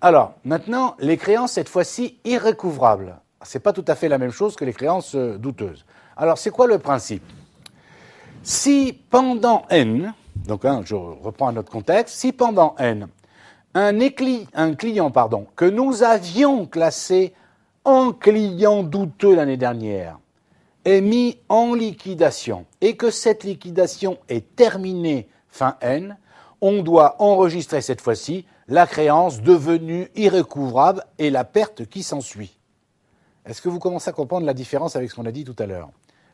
Alors, maintenant, les créances, cette fois-ci, irrécouvrables. Ce n'est pas tout à fait la même chose que les créances douteuses. Alors, c'est quoi le principe? Si pendant N, donc je reprends un autre contexte, si pendant N, un client que nous avions classé en client douteux l'année dernière est mis en liquidation et que cette liquidation est terminée fin N, on doit enregistrer cette fois-ci la créance devenue irrécouvrable et la perte qui s'ensuit. Est-ce que vous commencez à comprendre la différence avec ce qu'on a dit tout à l'heure?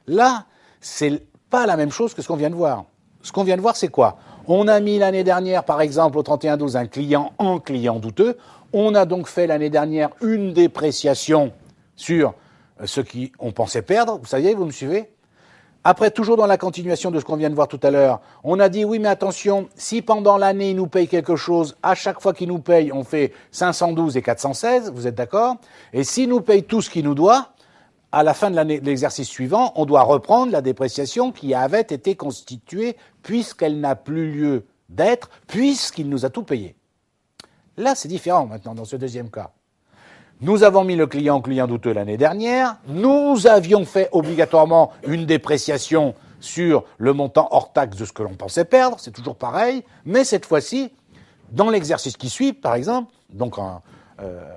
Là, c'est pas la même chose que ce qu'on vient de voir. Ce qu'on vient de voir, c'est quoi? On a mis l'année dernière, par exemple, au 31/12, un client en client douteux. On a donc fait l'année dernière une dépréciation sur ce qu'on pensait perdre. Vous savez, vous me suivez? Après, toujours dans la continuation de ce qu'on vient de voir tout à l'heure, on a dit, oui, mais attention, si pendant l'année, il nous paye quelque chose, à chaque fois qu'il nous paye, on fait 512 et 416, vous êtes d'accord? Et s'il nous paye tout ce qu'il nous doit, à la fin de l'année, de l'exercice suivant, on doit reprendre la dépréciation qui avait été constituée puisqu'elle n'a plus lieu d'être, puisqu'il nous a tout payé. Là, c'est différent maintenant dans ce deuxième cas. Nous avons mis le client douteux l'année dernière. Nous avions fait obligatoirement une dépréciation sur le montant hors taxe de ce que l'on pensait perdre. C'est toujours pareil. Mais cette fois-ci, dans l'exercice qui suit, par exemple, donc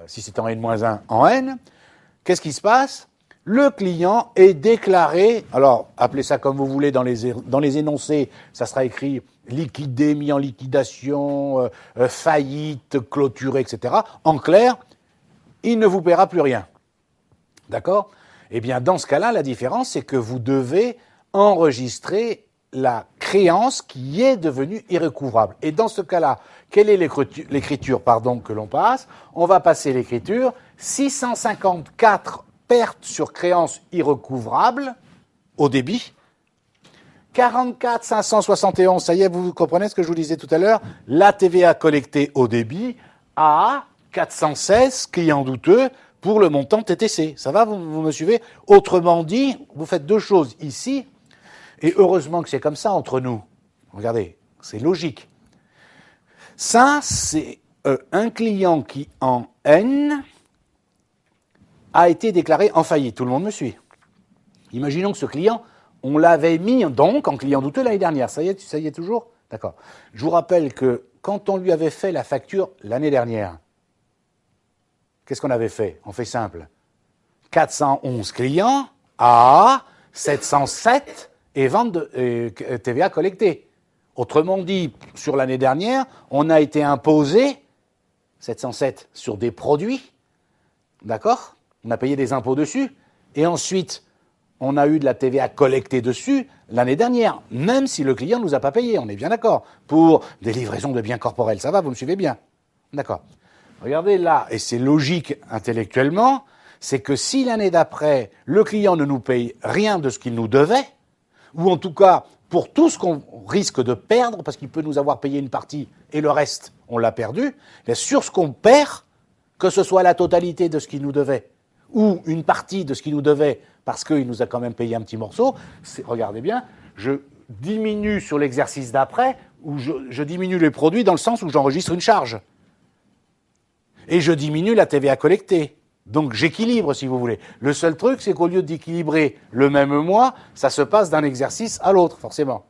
si c'est en N-1 en N, qu'est-ce qui se passe? Le client est déclaré, alors appelez ça comme vous voulez dans les énoncés, ça sera écrit liquidé, mis en liquidation, faillite, clôturé, etc. En clair, il ne vous paiera plus rien. D'accord? Eh bien, dans ce cas-là, la différence, c'est que vous devez enregistrer la créance qui est devenue irrécouvrable. Et dans ce cas-là, quelle est l'écriture que l'on passe? On va passer l'écriture 654 pertes sur créance irrécouvrable au débit, 44 571, ça y est, vous comprenez ce que je vous disais tout à l'heure, la TVA collectée au débit à 416 clients douteux pour le montant TTC. Ça va, vous me suivez? Autrement dit, vous faites deux choses ici, et heureusement que c'est comme ça entre nous. Regardez, c'est logique. Ça, c'est un client qui, en N, a été déclaré en faillite. Tout le monde me suit. Imaginons que ce client, on l'avait mis donc en client douteux l'année dernière. Ça y est toujours? D'accord. Je vous rappelle que quand on lui avait fait la facture l'année dernière, qu'est-ce qu'on avait fait? On fait simple. 411 clients à 707 et vente de TVA collectée. Autrement dit, sur l'année dernière, on a été imposé 707 sur des produits, d'accord? On a payé des impôts dessus, et ensuite, on a eu de la TVA collectée dessus l'année dernière, même si le client ne nous a pas payé, on est bien d'accord, pour des livraisons de biens corporels. Ça va, vous me suivez bien? D'accord. Regardez là, et c'est logique intellectuellement, c'est que si l'année d'après, le client ne nous paye rien de ce qu'il nous devait, ou en tout cas, pour tout ce qu'on risque de perdre, parce qu'il peut nous avoir payé une partie et le reste, on l'a perdu, mais sur ce qu'on perd, que ce soit la totalité de ce qu'il nous devait, ou une partie de ce qu'il nous devait, parce qu'il nous a quand même payé un petit morceau, regardez bien, je diminue sur l'exercice d'après, ou je diminue les produits dans le sens où j'enregistre une charge. Et je diminue la TVA collectée. Donc j'équilibre, si vous voulez. Le seul truc, c'est qu'au lieu d'équilibrer le même mois, ça se passe d'un exercice à l'autre, forcément.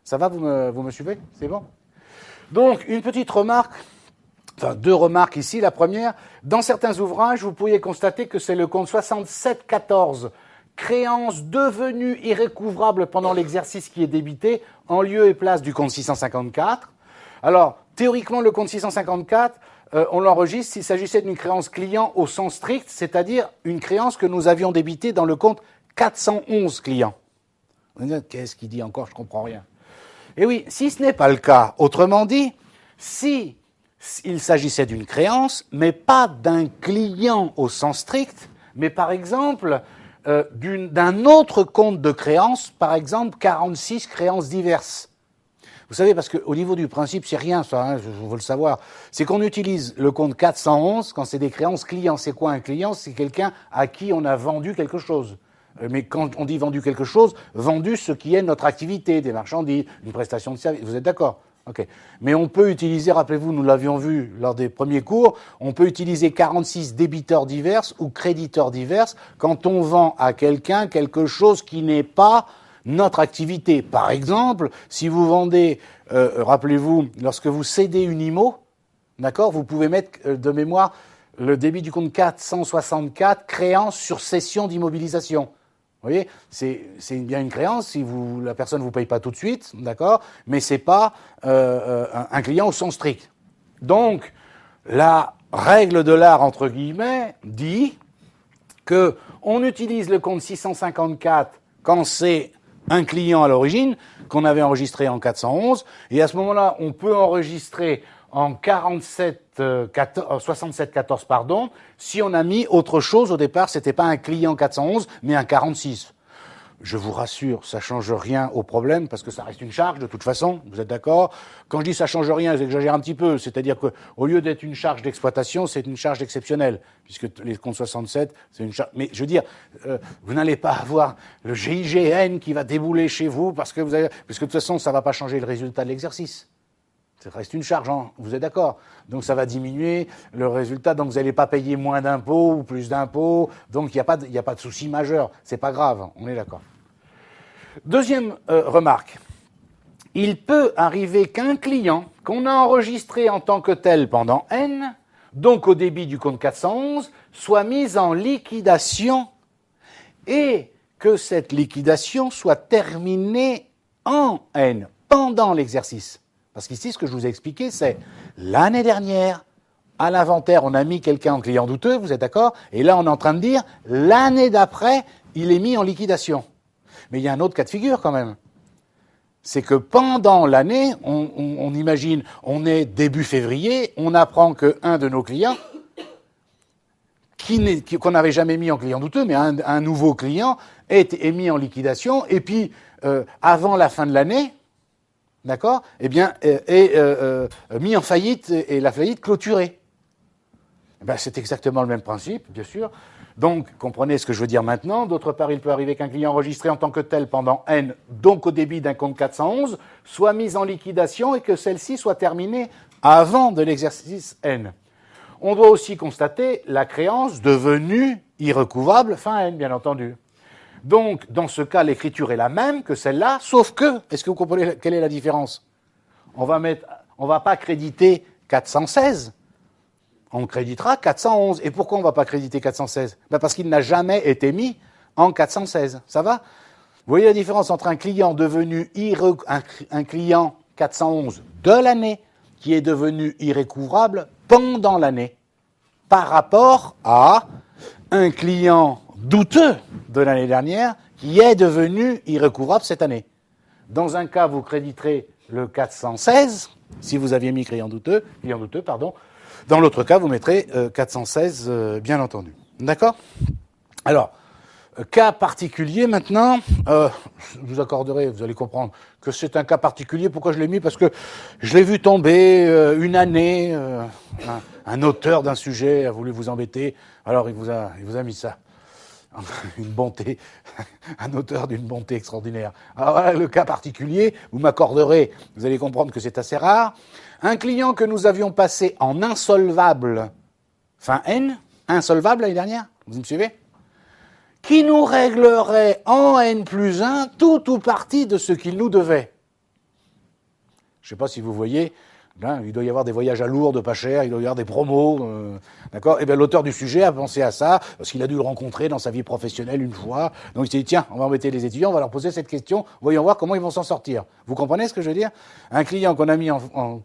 Ça va, vous me suivez? C'est bon? Donc, une petite remarque, enfin deux remarques ici. La première, dans certains ouvrages, vous pourriez constater que c'est le compte 6714, créance devenue irrécouvrable pendant l'exercice qui est débité, en lieu et place du compte 654. Alors, théoriquement, le compte 654, on l'enregistre s'il s'agissait d'une créance client au sens strict, c'est-à-dire une créance que nous avions débitée dans le compte 411 clients. Qu'est-ce qu'il dit encore? Je ne comprends rien. Et oui, si ce n'est pas le cas, autrement dit, si il s'agissait d'une créance, mais pas d'un client au sens strict, mais par exemple d'un autre compte de créance, par exemple 46 créances diverses. Vous savez, parce qu'au niveau du principe, c'est rien, ça, hein, je veux le savoir. C'est qu'on utilise le compte 411 quand c'est des créances clients. C'est quoi un client? C'est quelqu'un à qui on a vendu quelque chose. Mais quand on dit vendu quelque chose, vendu ce qui est notre activité, des marchandises, une prestation de service. Vous êtes d'accord? Ok. Mais on peut utiliser, rappelez-vous, nous l'avions vu lors des premiers cours, on peut utiliser 46 débiteurs divers ou créditeurs divers quand on vend à quelqu'un quelque chose qui n'est pas notre activité. Par exemple, si vous vendez, rappelez-vous, lorsque vous cédez une IMO, d'accord, vous pouvez mettre de mémoire le débit du compte 464, créance sur cession d'immobilisation. Vous voyez, c'est bien une créance si la personne ne vous paye pas tout de suite, d'accord, mais c'est pas un client au sens strict. Donc, la règle de l'art, entre guillemets, dit que on utilise le compte 654 quand c'est un client à l'origine, qu'on avait enregistré en 411, et à ce moment-là, on peut enregistrer en 6714, pardon, si on a mis autre chose au départ, c'était pas un client 411, mais un 46. Je vous rassure, ça change rien au problème, parce que ça reste une charge de toute façon, vous êtes d'accord? Quand je dis ça change rien, j'exagère un petit peu, c'est-à-dire qu'au lieu d'être une charge d'exploitation, c'est une charge exceptionnelle, puisque les comptes 67, c'est une charge. Mais je veux dire, vous n'allez pas avoir le GIGN qui va débouler chez vous, parce que de toute façon, ça va pas changer le résultat de l'exercice. Ça reste une charge, hein, vous êtes d'accord? Donc ça va diminuer le résultat, donc vous n'allez pas payer moins d'impôts ou plus d'impôts, donc il n'y a pas de souci majeur, c'est pas grave, on est d'accord. Deuxième remarque, il peut arriver qu'un client qu'on a enregistré en tant que tel pendant N, donc au débit du compte 411, soit mis en liquidation et que cette liquidation soit terminée en N, pendant l'exercice. Parce qu'ici, ce que je vous ai expliqué, c'est l'année dernière, à l'inventaire, on a mis quelqu'un en client douteux, vous êtes d'accord? Et là, on est en train de dire, l'année d'après, il est mis en liquidation. Mais il y a un autre cas de figure quand même. C'est que pendant l'année, on imagine, on est début février, on apprend qu'un de nos clients, qu'on n'avait jamais mis en client douteux, mais un nouveau client, est mis en liquidation, et puis, avant la fin de l'année, d'accord, eh bien, est mis en faillite et la faillite clôturée. Ben, c'est exactement le même principe, bien sûr. Donc, comprenez ce que je veux dire maintenant. D'autre part, il peut arriver qu'un client enregistré en tant que tel pendant N, donc au débit d'un compte 411, soit mis en liquidation et que celle-ci soit terminée avant de l'exercice N. On doit aussi constater la créance devenue irrecouvrable fin N, bien entendu. Donc, dans ce cas, l'écriture est la même que celle-là, sauf que, est-ce que vous comprenez quelle est la différence? On va pas créditer 416, on créditera 411. Et pourquoi on ne va pas créditer 416? Ben parce qu'il n'a jamais été mis en 416. Ça va? Vous voyez la différence entre un client devenu un client 411 de l'année qui est devenu irrécouvrable pendant l'année par rapport à un client douteux de l'année dernière qui est devenu irrécouvrable cette année. Dans un cas, vous créditerez le 416, si vous aviez mis client douteux, pardon. Dans l'autre cas, vous mettrez 416, bien entendu. D'accord? Alors, cas particulier maintenant, vous accorderez, vous allez comprendre que c'est un cas particulier. Pourquoi je l'ai mis? Parce que je l'ai vu tomber une année, un auteur d'un sujet a voulu vous embêter, alors il vous a mis ça. Une bonté, un auteur d'une bonté extraordinaire. Alors voilà le cas particulier, vous m'accorderez, vous allez comprendre que c'est assez rare. Un client que nous avions passé en insolvable, fin N, insolvable l'année dernière, vous me suivez? Qui nous réglerait en N plus 1 tout ou partie de ce qu'il nous devait. Je ne sais pas si vous voyez, ben, il doit y avoir des voyages à Lourdes pas chers, il doit y avoir des promos, d'accord? Et bien l'auteur du sujet a pensé à ça, parce qu'il a dû le rencontrer dans sa vie professionnelle une fois. Donc il s'est dit, tiens, on va embêter les étudiants, on va leur poser cette question, voyons voir comment ils vont s'en sortir. Vous comprenez ce que je veux dire? Un client qu'on a mis en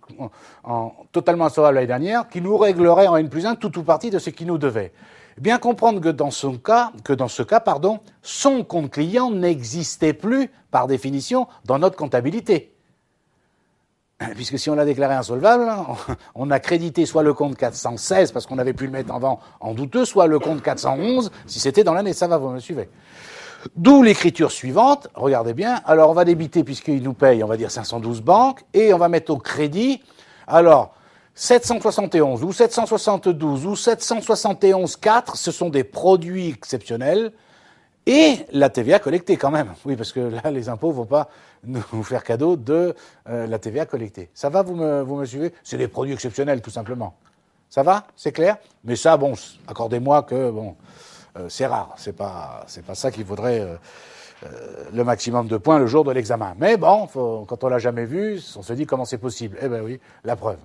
totalement insolvable l'année dernière, qui nous réglerait en N plus 1 tout ou partie de ce qu'il nous devait. Bien comprendre que dans ce cas, son compte client n'existait plus, par définition, dans notre comptabilité. Puisque si on l'a déclaré insolvable, on a crédité soit le compte 416, parce qu'on avait pu le mettre avant en douteux, soit le compte 411, si c'était dans l'année. Ça va, vous me suivez. D'où l'écriture suivante, regardez bien. Alors, on va débiter, puisqu'il nous paye, on va dire 512 banques, et on va mettre au crédit, alors, 771 ou 772 ou 771,4, ce sont des produits exceptionnels, et la TVA collectée quand même. Oui, parce que là, les impôts ne vont pas nous faire cadeau de la TVA collectée. Ça va, vous me suivez? C'est des produits exceptionnels, tout simplement. Ça va? C'est clair? Mais ça, bon, accordez-moi que, bon, c'est rare. C'est pas ça qui vaudrait le maximum de points le jour de l'examen. Mais bon, quand on l'a jamais vu, on se dit comment c'est possible. Eh ben oui, la preuve.